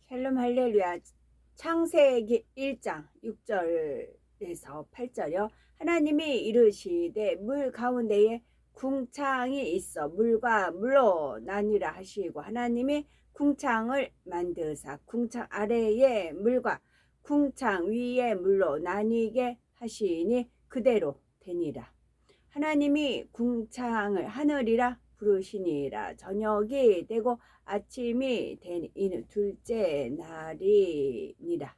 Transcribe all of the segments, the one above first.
샬롬 할렐루야. 창세기 1장 6절에서 8절이요. 하나님이 이르시되 물 가운데에 궁창이 있어 물과 물로 나뉘라 하시고, 하나님이 궁창을 만드사 궁창 아래에 물과 궁창 위에 물로 나뉘게 하시니 그대로 되니라. 하나님이 궁창을 하늘이라 부르시니라. 저녁이 되고 아침이 된 이는 둘째 날이니라.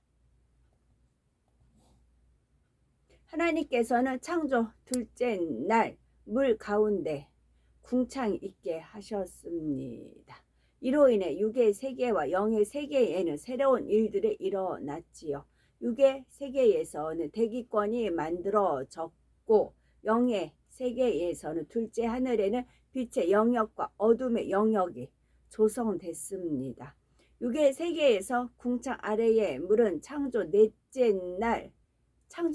하나님께서는 창조 둘째 날 물 가운데 궁창이 있게 하셨습니다. 이로 인해 육의 세계와 영의 세계에는 새로운 일들이 일어났지요. 육의 세계에서는 대기권이 만들어졌고, 영의 세계에서는 둘째 하늘에는 빛의 영역과 어둠의 영역이 조성됐습니다. 육의 세계에서 궁창 아래의 물은 창조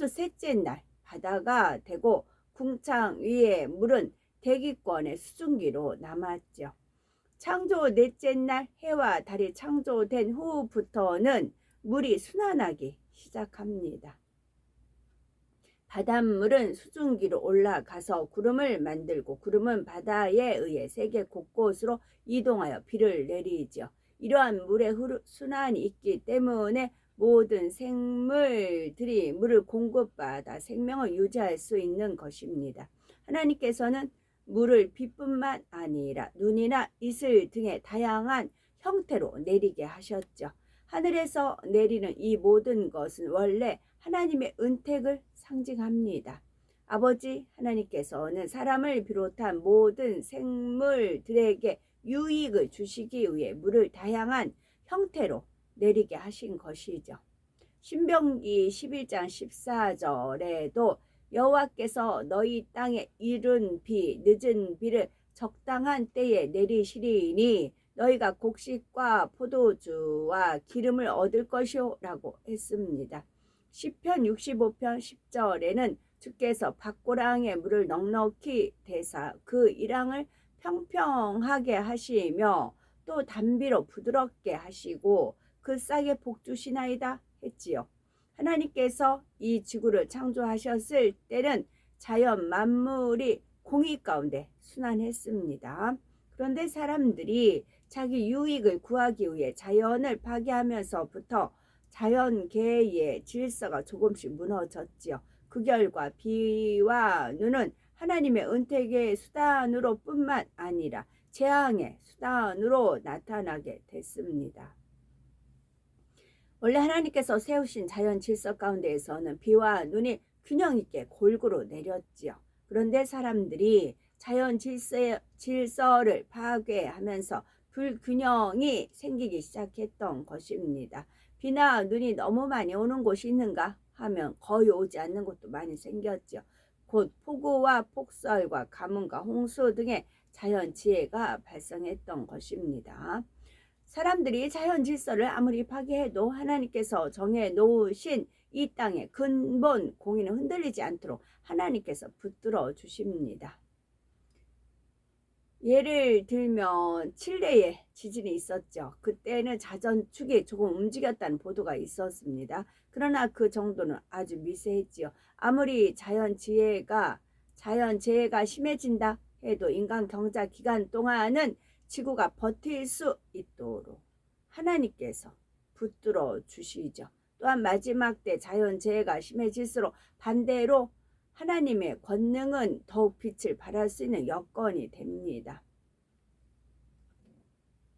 셋째 날 바다가 되고, 궁창 위의 물은 대기권의 수증기로 남았죠. 창조 넷째 날 해와 달이 창조된 후부터는 물이 순환하기 시작합니다. 바닷물은 수증기로 올라가서 구름을 만들고, 구름은 바다에 의해 세계 곳곳으로 이동하여 비를 내리죠. 이러한 물의 순환이 있기 때문에 모든 생물들이 물을 공급받아 생명을 유지할 수 있는 것입니다. 하나님께서는 물을 비뿐만 아니라 눈이나 이슬 등의 다양한 형태로 내리게 하셨죠. 하늘에서 내리는 이 모든 것은 원래 하나님의 은택을 상징합니다. 아버지 하나님께서는 사람을 비롯한 모든 생물들에게 유익을 주시기 위해 물을 다양한 형태로 내리게 하신 것이죠. 신명기 11장 14절에도 여호와께서 너희 땅에 이른 비 늦은 비를 적당한 때에 내리시리니 너희가 곡식과 포도주와 기름을 얻을 것이오 라고 했습니다. 시편 65편 10절에는 주께서 밭고랑에 물을 넉넉히 대사 그 일항을 평평하게 하시며 또 단비로 부드럽게 하시고 그 싹에 복 주시나이다 했지요. 하나님께서 이 지구를 창조하셨을 때는 자연 만물이 공의 가운데 순환했습니다. 그런데 사람들이 자기 유익을 구하기 위해 자연을 파괴하면서부터 자연계의 질서가 조금씩 무너졌지요. 그 결과 비와 눈은 하나님의 은택의 수단으로 뿐만 아니라 재앙의 수단으로 나타나게 됐습니다. 원래 하나님께서 세우신 자연 질서 가운데에서는 비와 눈이 균형 있게 골고루 내렸지요. 그런데 사람들이 자연 질서를 파괴하면서 불균형이 생기기 시작했던 것입니다. 비나 눈이 너무 많이 오는 곳이 있는가 하면 거의 오지 않는 곳도 많이 생겼죠. 곧 폭우와 폭설과 가뭄과 홍수 등의 자연 재해가 발생했던 것입니다. 사람들이 자연 질서를 아무리 파괴해도 하나님께서 정해 놓으신 이 땅의 근본 공의는 흔들리지 않도록 하나님께서 붙들어 주십니다. 예를 들면 칠레에 지진이 있었죠. 그때는 자전축이 조금 움직였다는 보도가 있었습니다. 그러나 그 정도는 아주 미세했지요. 아무리 자연재해가 심해진다 해도 인간 경자 기간 동안은 지구가 버틸 수 있도록 하나님께서 붙들어 주시죠. 또한 마지막 때 자연재해가 심해질수록 반대로 하나님의 권능은 더욱 빛을 발할 수 있는 여건이 됩니다.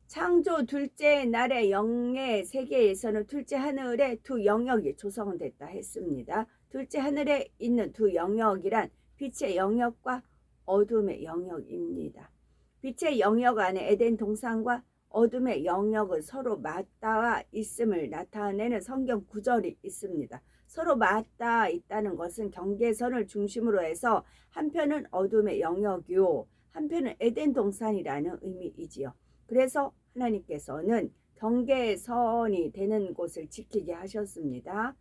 창조 둘째 날의 영의 세계에서는 둘째 하늘에 두 영역이 조성됐다 했습니다. 둘째 하늘에 있는 두 영역이란 빛의 영역과 어둠의 영역입니다. 빛의 영역 안에 에덴 동산과 어둠의 영역은 서로 맞닿아 있음을 나타내는 성경 구절이 있습니다. 서로 맞닿아 있다는 것은 경계선을 중심으로 해서 한편은 어둠의 영역이요 한편은 에덴 동산이라는 의미이지요. 그래서 하나님께서는 경계선이 되는 곳을 지키게 하셨습니다.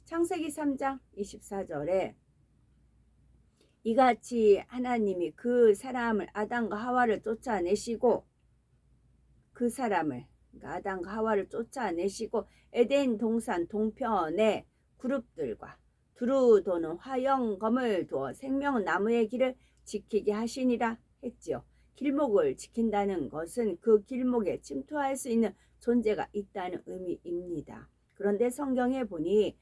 창세기 3장 24절에 이같이 하나님이 그 사람을 아담과 하와를 쫓아내시고 그 사람을 그러니까 아담과 하와를 쫓아내시고 에덴 동산 동편에 그룹들과 두루 도는 화영검을 두어 생명나무의 길을 지키게 하시니라 했지요. 길목을 지킨다는 것은 그 길목에 침투할 수 있는 존재가 있다는 의미입니다. 그런데 성경에 보니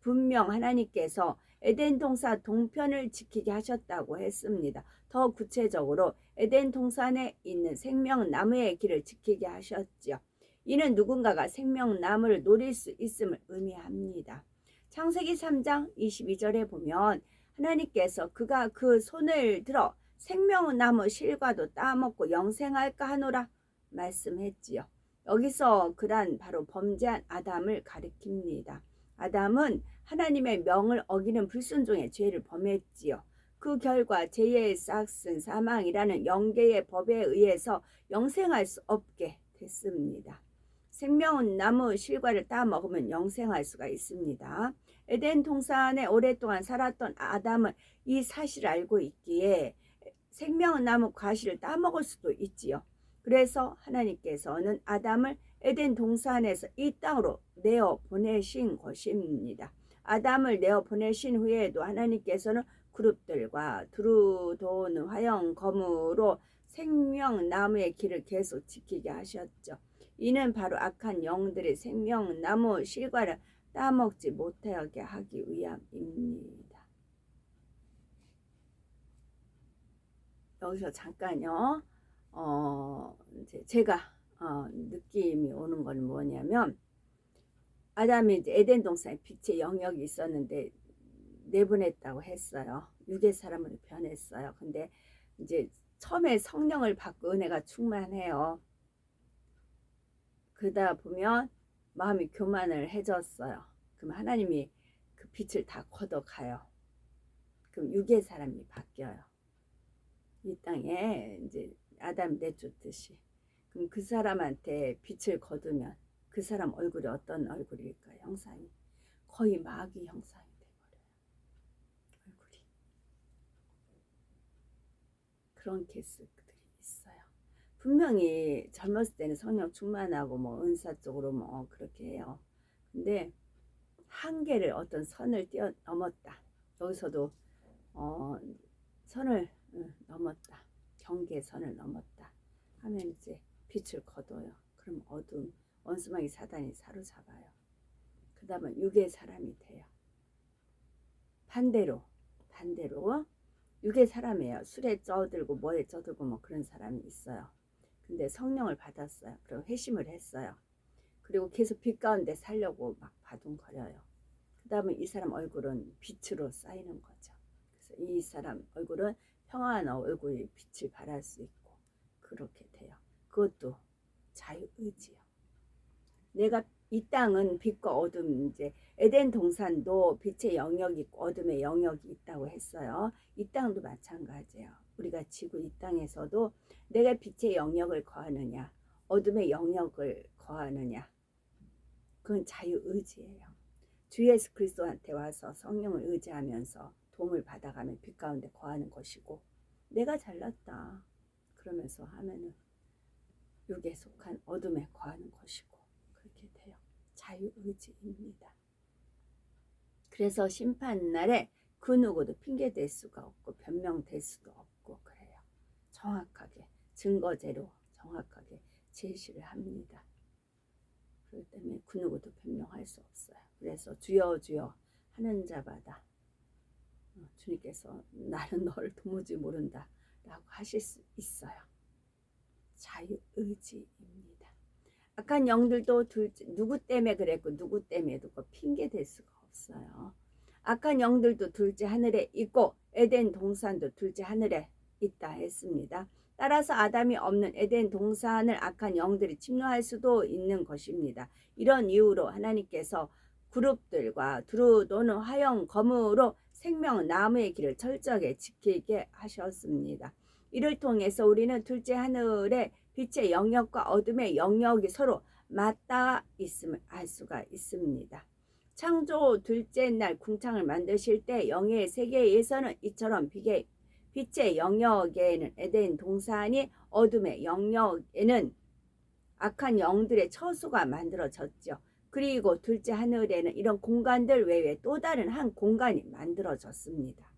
분명 하나님께서 에덴 동산 동편을 지키게 하셨다고 했습니다. 더 구체적으로 에덴 동산에 있는 생명나무의 길을 지키게 하셨지요. 이는 누군가가 생명나무를 노릴 수 있음을 의미합니다. 창세기 3장 22절에 보면 하나님께서 그가 그 손을 들어 생명나무 실과도 따먹고 영생할까 하노라 말씀했지요. 여기서 그란 바로 범죄한 아담을 가리킵니다. 아담은 하나님의 명을 어기는 불순종의 죄를 범했지요. 그 결과 죄의 싹슨 사망이라는 영계의 법에 의해서 영생할 수 없게 됐습니다. 생명은 나무 실과를 따먹으면 영생할 수가 있습니다. 에덴 동산에 오랫동안 살았던 아담은 이 사실을 알고 있기에 생명은 나무 과실을 따먹을 수도 있지요. 그래서 하나님께서는 아담을 에덴 동산에서 이 땅으로 내어 보내신 것입니다. 아담을 내어 보내신 후에도 하나님께서는 그룹들과 두루 도는 화영검으로 생명나무의 길을 계속 지키게 하셨죠. 이는 바로 악한 영들이 생명나무 실과를 따먹지 못하게 하기 위함입니다. 여기서 잠깐요. 이제 제가 느낌이 오는 건 뭐냐면 아담이 이제 에덴 동산에 빛의 영역이 있었는데 내보냈다고 했어요. 육의 사람으로 변했어요. 근데 이제 처음에 성령을 받고 은혜가 충만해요. 그러다 보면 마음이 교만을 해졌어요. 그럼 하나님이 그 빛을 다 걷어가요. 그럼 육의 사람이 바뀌어요. 이 땅에 이제 아담 내쫓듯이. 그럼 그 사람한테 빛을 거두면 그 사람 얼굴이 어떤 얼굴일까요? 형상이 거의 마귀 형상이 돼버려요. 얼굴이. 그런 케이스들이 있어요. 분명히 젊었을 때는 성령 충만하고 뭐 은사 쪽으로 뭐 그렇게 해요. 근데 한계를 어떤 선을 뛰어넘었다. 여기서도 선을 넘었다. 경계선을 넘었다. 하면 이제 빛을 거둬요. 그럼 어둠, 원수마귀 사단이 사로잡아요. 그 다음에 육의 사람이 돼요. 반대로 육의 사람이에요. 술에 쪄들고 뭐에 쪄들고 뭐 그런 사람이 있어요. 근데 성령을 받았어요. 그리고 회심을 했어요. 그리고 계속 빛 가운데 살려고 막 바둥거려요. 그 다음에 이 사람 얼굴은 빛으로 쌓이는 거죠. 그래서 이 사람 얼굴은 평안한 얼굴이 빛을 발할 수 있고 그렇게 돼요. 그것도 자유의지요. 내가 이 땅은 빛과 어둠, 이제 에덴 동산도 빛의 영역이 있고 어둠의 영역이 있다고 했어요. 이 땅도 마찬가지예요. 우리가 지구 이 땅에서도 내가 빛의 영역을 거하느냐 어둠의 영역을 거하느냐 그건 자유의지예요. 주 예수 그리스도한테 와서 성령을 의지하면서 도움을 받아가면 빛 가운데 거하는 것이고 내가 잘났다 그러면서 하면은 육에 속한 어둠에 거하는 것이고 그렇게 돼요. 자유의지입니다. 그래서 심판날에 그 누구도 핑계댈 수가 없고 변명될 수도 없고 그래요. 정확하게 증거제로 정확하게 제시를 합니다. 그렇기 때문에 그 누구도 변명할 수 없어요. 그래서 주여 주여 하는 자마다 주님께서 나는 너를 도무지 모른다 라고 하실 수 있어요. 자유의지입니다. 악한 영들도 누구 때문에 그랬고 누구 때문에 그랬고 핑계 댈 수가 없어요. 악한 영들도 둘째 하늘에 있고 에덴 동산도 둘째 하늘에 있다 했습니다. 따라서 아담이 없는 에덴 동산을 악한 영들이 침노할 수도 있는 것입니다. 이런 이유로 하나님께서 그룹들과 두루 도는 화영 검으로 생명 나무의 길을 철저하게 지키게 하셨습니다. 이를 통해서 우리는 둘째 하늘의 빛의 영역과 어둠의 영역이 서로 맞닿아 있음을 알 수가 있습니다. 창조 둘째 날 궁창을 만드실 때 영의 세계에서는 이처럼 빛의 영역에는 에덴 동산이 어둠의 영역에는 악한 영들의 처소가 만들어졌죠. 그리고 둘째 하늘에는 이런 공간들 외에 또 다른 한 공간이 만들어졌습니다.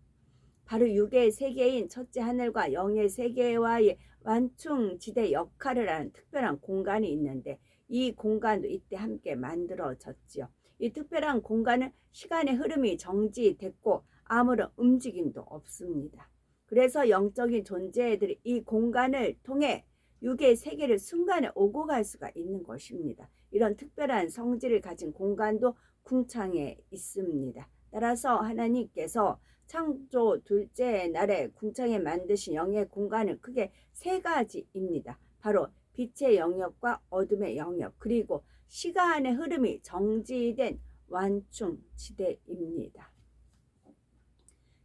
바로 육의 세계인 첫째 하늘과 영의 세계와의 완충지대 역할을 하는 특별한 공간이 있는데, 이 공간도 이때 함께 만들어졌지요. 이 특별한 공간은 시간의 흐름이 정지됐고 아무런 움직임도 없습니다. 그래서 영적인 존재들이 이 공간을 통해 육의 세계를 순간에 오고 갈 수가 있는 것입니다. 이런 특별한 성질을 가진 공간도 궁창에 있습니다. 따라서 하나님께서 창조 둘째 날에 궁창에 만드신 영의 공간은 크게 세 가지입니다. 바로 빛의 영역과 어둠의 영역, 그리고 시간의 흐름이 정지된 완충지대입니다.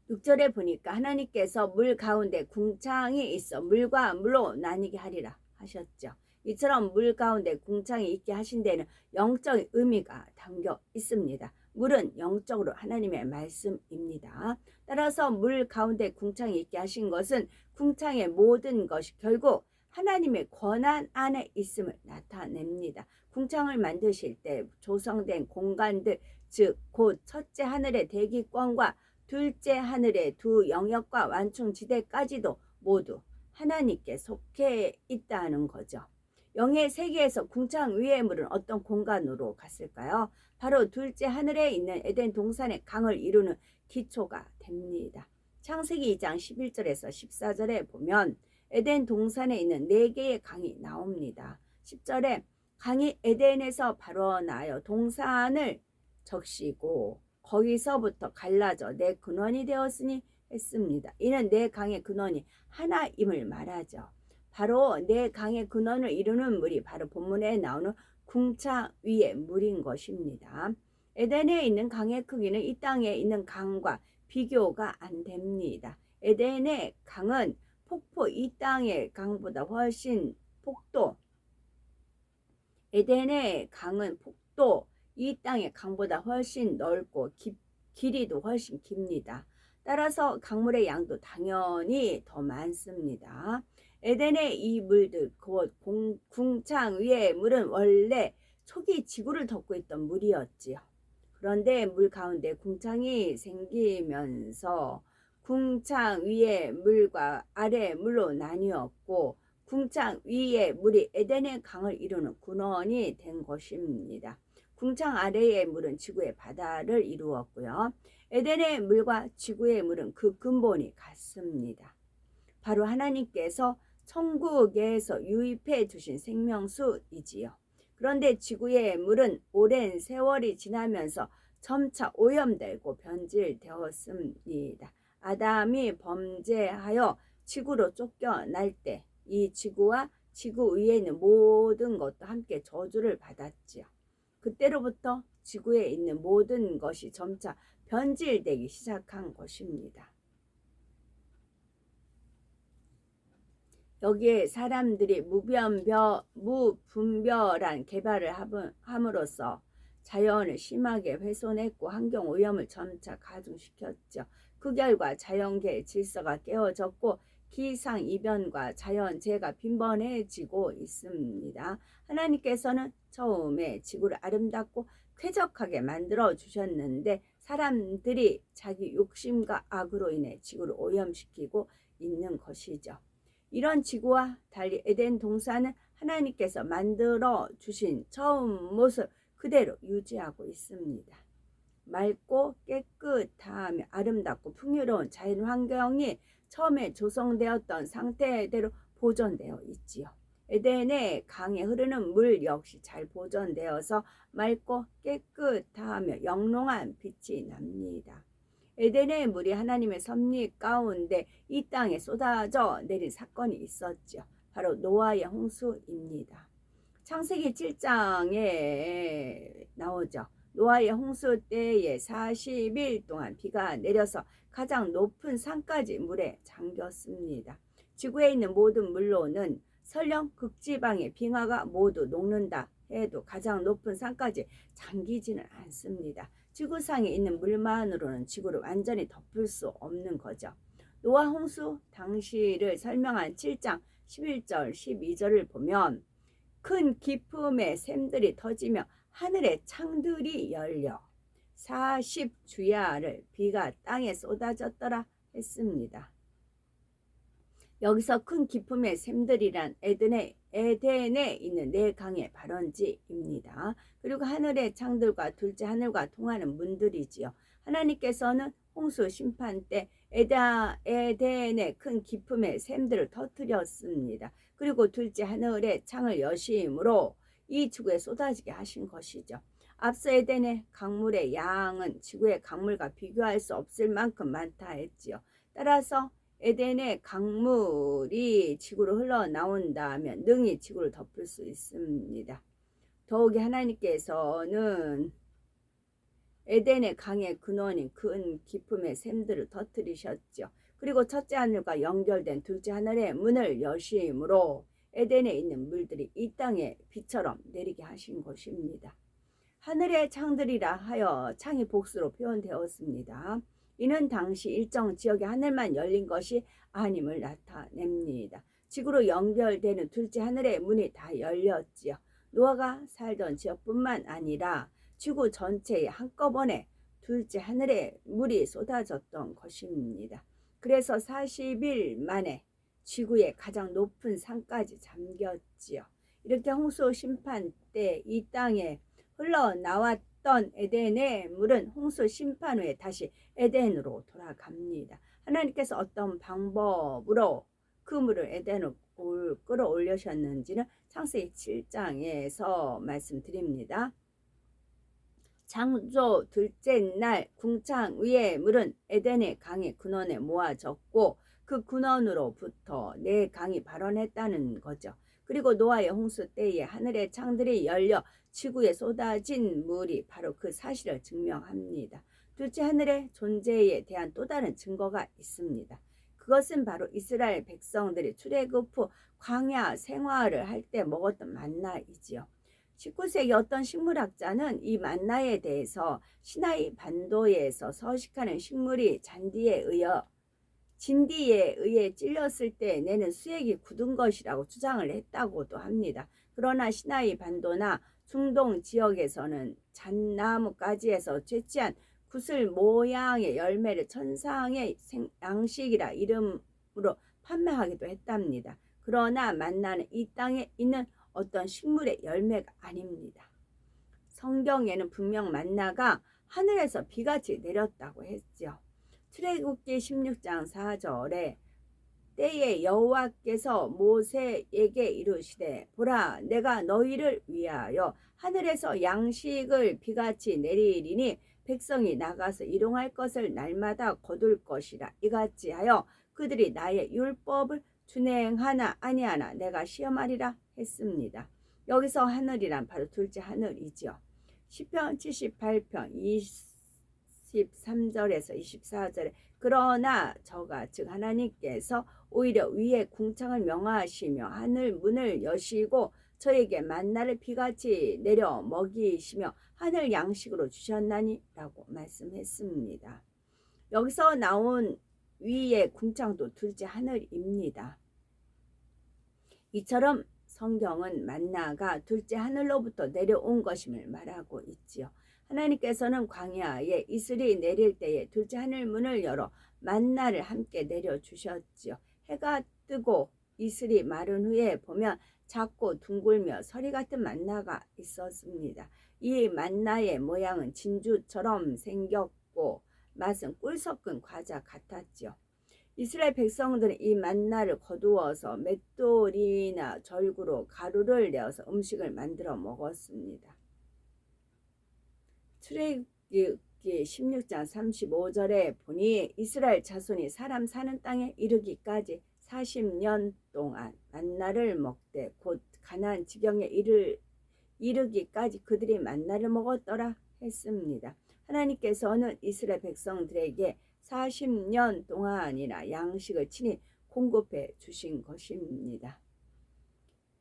6절에 보니까 하나님께서 물 가운데 궁창이 있어 물과 물로 나뉘게 하리라 하셨죠. 이처럼 물 가운데 궁창이 있게 하신 데는 영적인 의미가 담겨 있습니다. 물은 영적으로 하나님의 말씀입니다. 따라서 물 가운데 궁창이 있게 하신 것은 궁창의 모든 것이 결국 하나님의 권한 안에 있음을 나타냅니다. 궁창을 만드실 때 조성된 공간들, 즉 곧 첫째 하늘의 대기권과 둘째 하늘의 두 영역과 완충지대까지도 모두 하나님께 속해 있다는 거죠. 영의 세계에서 궁창 위의 물은 어떤 공간으로 갔을까요? 바로 둘째 하늘에 있는 에덴 동산의 강을 이루는 기초가 됩니다. 창세기 2장 11절에서 14절에 보면 에덴 동산에 있는 4개의 강이 나옵니다. 10절에 강이 에덴에서 발원하여 동산을 적시고 거기서부터 갈라져 내 근원이 되었으니 했습니다. 이는 내 강의 근원이 하나임을 말하죠. 바로 내 강의 근원을 이루는 물이 바로 본문에 나오는 궁창 위의 물인 것입니다. 에덴에 있는 강의 크기는 이 땅에 있는 강과 비교가 안 됩니다. 에덴의 강은 폭포 이 땅의 강보다 훨씬 에덴의 강은 폭도 이 땅의 강보다 훨씬 넓고 길이도 훨씬 깁니다. 따라서 강물의 양도 당연히 더 많습니다. 에덴의 이 물들, 곧 궁창 위의 물은 원래 초기 지구를 덮고 있던 물이었지요. 그런데 물 가운데 궁창이 생기면서 궁창 위의 물과 아래 물로 나뉘었고 궁창 위의 물이 에덴의 강을 이루는 근원이 된 것입니다. 궁창 아래의 물은 지구의 바다를 이루었고요. 에덴의 물과 지구의 물은 그 근본이 같습니다. 바로 하나님께서 천국에서 유입해 주신 생명수이지요. 그런데 지구의 물은 오랜 세월이 지나면서 점차 오염되고 변질되었습니다. 아담이 범죄하여 지구로 쫓겨날 때 이 지구와 지구 위에 있는 모든 것도 함께 저주를 받았지요. 그때로부터 지구에 있는 모든 것이 점차 변질되기 시작한 것입니다. 여기에 사람들이 무분별한 개발을 함으로써 자연을 심하게 훼손했고 환경 오염을 점차 가중시켰죠. 그 결과 자연계의 질서가 깨어졌고 기상이변과 자연재해가 빈번해지고 있습니다. 하나님께서는 처음에 지구를 아름답고 쾌적하게 만들어 주셨는데 사람들이 자기 욕심과 악으로 인해 지구를 오염시키고 있는 것이죠. 이런 지구와 달리 에덴 동산은 하나님께서 만들어 주신 처음 모습 그대로 유지하고 있습니다. 맑고 깨끗하며 아름답고 풍요로운 자연 환경이 처음에 조성되었던 상태대로 보존되어 있지요. 에덴의 강에 흐르는 물 역시 잘 보존되어서 맑고 깨끗하며 영롱한 빛이 납니다. 에덴의 물이 하나님의 섭리 가운데 이 땅에 쏟아져 내린 사건이 있었죠. 바로 노아의 홍수입니다. 창세기 7장에 나오죠. 노아의 홍수 때에 40일 동안 비가 내려서 가장 높은 산까지 물에 잠겼습니다. 지구에 있는 모든 물로는 설령 극지방의 빙하가 모두 녹는다 해도 가장 높은 산까지 잠기지는 않습니다. 지구상에 있는 물만으로는 지구를 완전히 덮을 수 없는 거죠. 노아 홍수 당시를 설명한 7장 11절 12절을 보면 큰 기품의 샘들이 터지며 하늘의 창들이 열려 40주야를 비가 땅에 쏟아졌더라 했습니다. 여기서 큰 기품의 샘들이란 에덴에 있는 네 강의 발원지입니다. 그리고 하늘의 창들과 둘째 하늘과 통하는 문들이지요. 하나님께서는 홍수 심판 때 에덴의 큰 기품의 샘들을 터뜨렸습니다. 그리고 둘째 하늘의 창을 여심으로 이 지구에 쏟아지게 하신 것이죠. 앞서 에덴의 강물의 양은 지구의 강물과 비교할 수 없을 만큼 많다 했지요. 따라서 에덴의 강물이 지구로 흘러나온다면 능히 지구를 덮을 수 있습니다. 더욱이 하나님께서는 에덴의 강의 근원인 큰 기품의 샘들을 터뜨리셨죠. 그리고 첫째 하늘과 연결된 둘째 하늘의 문을 여심으로 에덴에 있는 물들이 이 땅에 비처럼 내리게 하신 것입니다. 하늘의 창들이라 하여 창이 복수로 표현되었습니다. 이는 당시 일정 지역의 하늘만 열린 것이 아님을 나타냅니다. 지구로 연결되는 둘째 하늘의 문이 다 열렸지요. 노아가 살던 지역뿐만 아니라 지구 전체에 한꺼번에 둘째 하늘에 물이 쏟아졌던 것입니다. 그래서 40일 만에 지구의 가장 높은 산까지 잠겼지요. 이렇게 홍수 심판 때 이 땅에 흘러나왔던 에덴의 물은 홍수 심판 후에 다시 에덴으로 돌아갑니다. 하나님께서 어떤 방법으로 그 물을 에덴으로 끌어올리셨는지는 창세기 7장에서 말씀드립니다. 창조 둘째 날 궁창 위의 물은 에덴의 강의 근원에 모아졌고 그 근원으로부터 네 강이 발원했다는 거죠. 그리고 노아의 홍수 때에 하늘의 창들이 열려 지구에 쏟아진 물이 바로 그 사실을 증명합니다. 둘째 하늘의 존재에 대한 또 다른 증거가 있습니다. 그것은 바로 이스라엘 백성들이 출애굽 후 광야 생활을 할 때 먹었던 만나이지요. 19세기 어떤 식물학자는 이 만나에 대해서 시나이 반도에서 서식하는 식물이 진디에 의해 찔렸을 때 내는 수액이 굳은 것이라고 주장을 했다고도 합니다. 그러나 시나이 반도나 중동 지역에서는 잣나무 가지에서 채취한 구슬 모양의 열매를 천상의 양식이라 이름으로 판매하기도 했답니다. 그러나 만나는 이 땅에 있는 어떤 식물의 열매가 아닙니다. 성경에는 분명 만나가 하늘에서 비같이 내렸다고 했죠. 출애굽기 16장 4절에 때에 여호와께서 모세에게 이르시되 보라 내가 너희를 위하여 하늘에서 양식을 비같이 내리리니 백성이 나가서 일용할 것을 날마다 거둘 것이라 이같이 하여 그들이 나의 율법을 준행하나 아니하나 내가 시험하리라 했습니다. 여기서 하늘이란 바로 둘째 하늘이죠. 시편 78편 23절에서 24절에 그러나 저가 즉 하나님께서 오히려 위에 궁창을 명하시며 하늘 문을 여시고 저에게 만나를 비같이 내려 먹이시며 하늘 양식으로 주셨나니 라고 말씀했습니다. 여기서 나온 위의 궁창도 둘째 하늘입니다. 이처럼 성경은 만나가 둘째 하늘로부터 내려온 것임을 말하고 있지요. 하나님께서는 광야에 이슬이 내릴 때에 둘째 하늘 문을 열어 만나를 함께 내려주셨지요. 해가 뜨고 이슬이 마른 후에 보면 작고 둥글며 서리 같은 만나가 있었습니다. 이 만나의 모양은 진주처럼 생겼고 맛은 꿀 섞은 과자 같았지요. 이스라엘 백성들은 이 만나를 거두어서 맷돌이나 절구로 가루를 내어서 음식을 만들어 먹었습니다. 출애굽기 16장 35절에 보니 이스라엘 자손이 사람 사는 땅에 이르기까지 40년 동안 만나를 먹되 곧 가나안 지경에 이르기까지 그들이 만나를 먹었더라 했습니다. 하나님께서는 이스라엘 백성들에게 40년 동안이나 양식을 친히 공급해 주신 것입니다.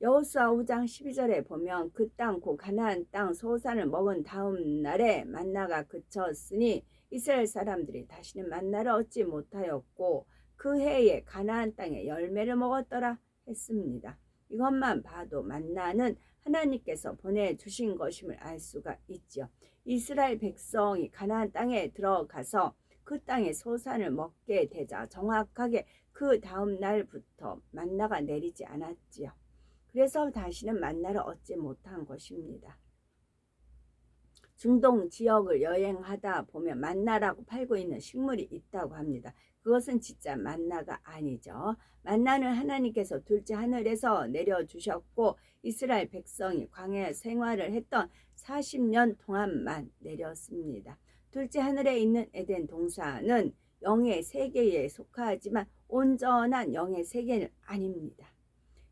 여호수아 5장 12절에 보면 그 땅 곧 가나안 땅 소산을 먹은 다음 날에 만나가 그쳤으니 이스라엘 사람들이 다시는 만나를 얻지 못하였고 그 해에 가나안 땅에 열매를 먹었더라 했습니다. 이것만 봐도 만나는 하나님께서 보내주신 것임을 알 수가 있지요. 이스라엘 백성이 가나안 땅에 들어가서 그 땅의 소산을 먹게 되자 정확하게 그 다음 날부터 만나가 내리지 않았지요. 그래서 다시는 만나를 얻지 못한 것입니다. 중동 지역을 여행하다 보면 만나라고 팔고 있는 식물이 있다고 합니다. 그것은 진짜 만나가 아니죠. 만나는 하나님께서 둘째 하늘에서 내려주셨고 이스라엘 백성이 광야 생활을 했던 40년 동안만 내렸습니다. 둘째 하늘에 있는 에덴 동산은 영의 세계에 속하지만 온전한 영의 세계는 아닙니다.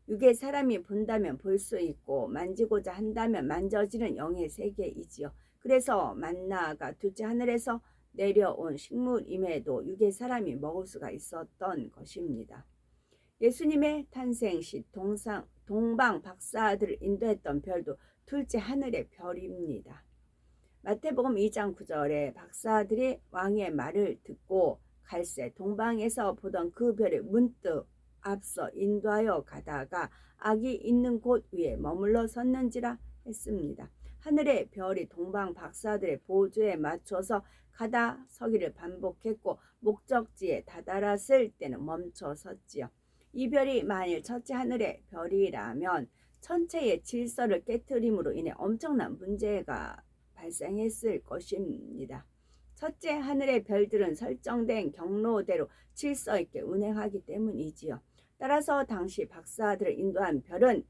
육의 사람이 본다면 볼 수 있고 만지고자 한다면 만져지는 영의 세계이지요. 그래서 만나가 둘째 하늘에서 내려온 식물임에도 육의 사람이 먹을 수가 있었던 것입니다. 예수님의 탄생 시 동방 박사들을 인도했던 별도 둘째 하늘의 별입니다. 마태복음 2장 9절에 박사들이 왕의 말을 듣고 갈새 동방에서 보던 그 별을 문득 앞서 인도하여 가다가 악이 있는 곳 위에 머물러 섰는지라 했습니다. 하늘의 별이 동방 박사들의 보조에 맞춰서 가다 서기를 반복했고 목적지에 다다랐을 때는 멈춰 섰지요. 이 별이 만일 첫째 하늘의 별이라면 천체의 질서를 깨트림으로 인해 엄청난 문제가 발생했을 것입니다. 첫째 하늘의 별들은 설정된 경로대로 질서 있게 운행하기 때문이지요. 따라서 당시 박사들을 인도한 별은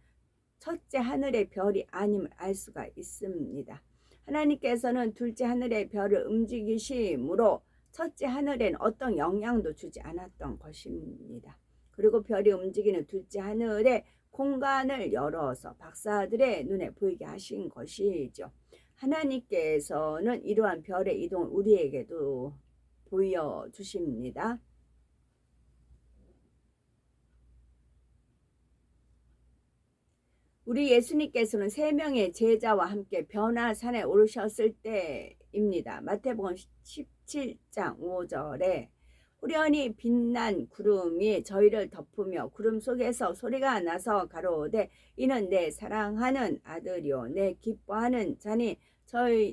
첫째 하늘의 별이 아님을 알 수가 있습니다. 하나님께서는 둘째 하늘의 별을 움직이심으로 첫째 하늘에는 어떤 영향도 주지 않았던 것입니다. 그리고 별이 움직이는 둘째 하늘에 공간을 열어서 박사들의 눈에 보이게 하신 것이죠. 하나님께서는 이러한 별의 이동을 우리에게도 보여주십니다. 우리 예수님께서는 3명의 제자와 함께 변화산에 오르셨을 때입니다. 마태복음 17장 5절에 후련히 빛난 구름이 저희를 덮으며 구름 속에서 소리가 나서 가로되 이는 내 사랑하는 아들이요 내 기뻐하는 자니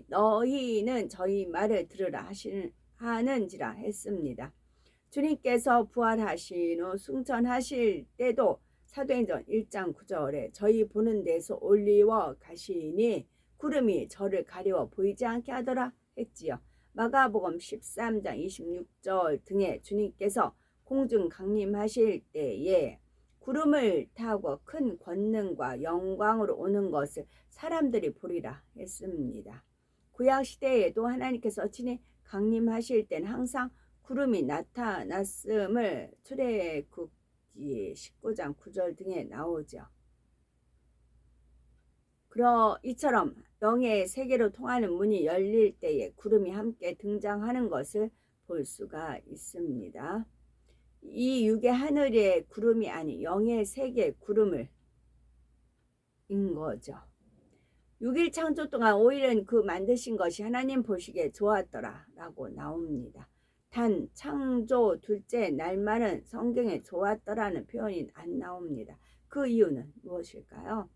너희는 저희 말을 들으라 하는지라 했습니다. 주님께서 부활하신 후 승천하실 때도 사도행전 1장 9절에 저희 보는 데서 올리워 가시니 구름이 저를 가리워 보이지 않게 하더라 했지요. 마가복음 13장 26절 등에 주님께서 공중 강림하실 때에 구름을 타고 큰 권능과 영광으로 오는 것을 사람들이 보리라 했습니다. 구약시대에도 하나님께서 친히 강림하실 때는 항상 구름이 나타났음을 출애굽기 19장 9절 등에 나오죠. 이처럼 영의 세계로 통하는 문이 열릴 때에 구름이 함께 등장하는 것을 볼 수가 있습니다. 이 육의 하늘의 구름이 아닌 영의 세계의 구름을 인 거죠. 6일 창조 동안 5일은 그 만드신 것이 하나님 보시기에 좋았더라 라고 나옵니다. 단 창조 둘째 날만은 성경에 좋았더라는 표현이 안 나옵니다. 그 이유는 무엇일까요?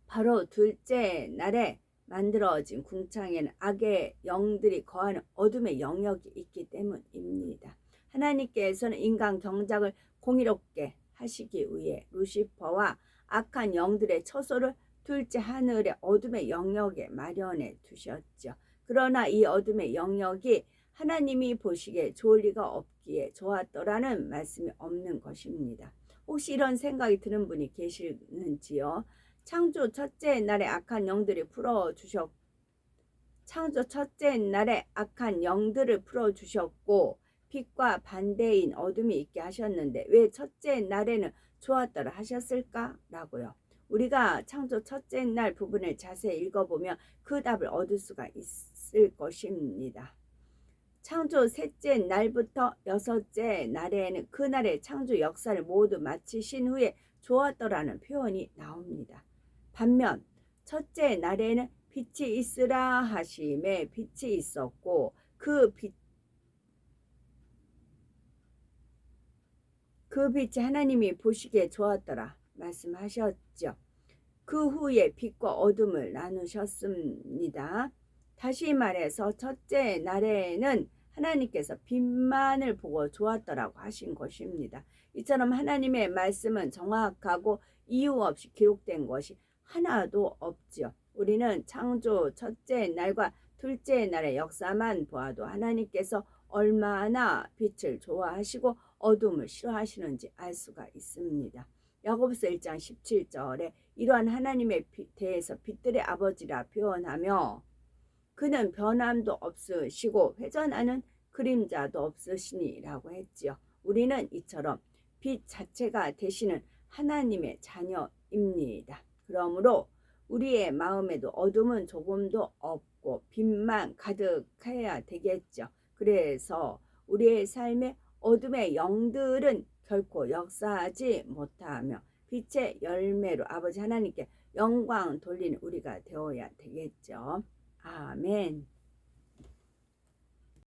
바로 둘째 날에 만들어진 궁창에는 악의 영들이 거하는 어둠의 영역이 있기 때문입니다. 하나님께서는 인간 경작을 공의롭게 하시기 위해 루시퍼와 악한 영들의 처소를 둘째 하늘의 어둠의 영역에 마련해 두셨죠. 그러나 이 어둠의 영역이 하나님이 보시기에 좋을 리가 없기에 좋았더라는 말씀이 없는 것입니다. 혹시 이런 생각이 드는 분이 계시는지요? 창조 첫째 날에 악한 영들을 풀어주셨고 빛과 반대인 어둠이 있게 하셨는데 왜 첫째 날에는 좋았더라 하셨을까? 라고요. 우리가 창조 첫째 날 부분을 자세히 읽어보면 그 답을 얻을 수가 있을 것입니다. 창조 셋째 날부터 여섯째 날에는 그날의 창조 역사를 모두 마치신 후에 좋았더라는 표현이 나옵니다. 반면 첫째 날에는 빛이 있으라 하심에 빛이 있었고 그 빛이 하나님이 보시기에 좋았더라 말씀하셨죠. 그 후에 빛과 어둠을 나누셨습니다. 다시 말해서 첫째 날에는 하나님께서 빛만을 보고 좋았더라고 하신 것입니다. 이처럼 하나님의 말씀은 정확하고 이유 없이 기록된 것이 하나도 없지요. 우리는 창조 첫째 날과 둘째 날의 역사만 보아도 하나님께서 얼마나 빛을 좋아하시고 어둠을 싫어하시는지 알 수가 있습니다. 야고보서 1장 17절에 이러한 하나님에 대해서 빛들의 아버지라 표현하며 그는 변함도 없으시고 회전하는 그림자도 없으시니라고 했지요. 우리는 이처럼 빛 자체가 되시는 하나님의 자녀입니다. 그러므로 우리의 마음에도 어둠은 조금도 없고 빛만 가득해야 되겠죠. 그래서 우리의 삶에 어둠의 영들은 결코 역사하지 못하며 빛의 열매로 아버지 하나님께 영광 돌리는 우리가 되어야 되겠죠. 아멘.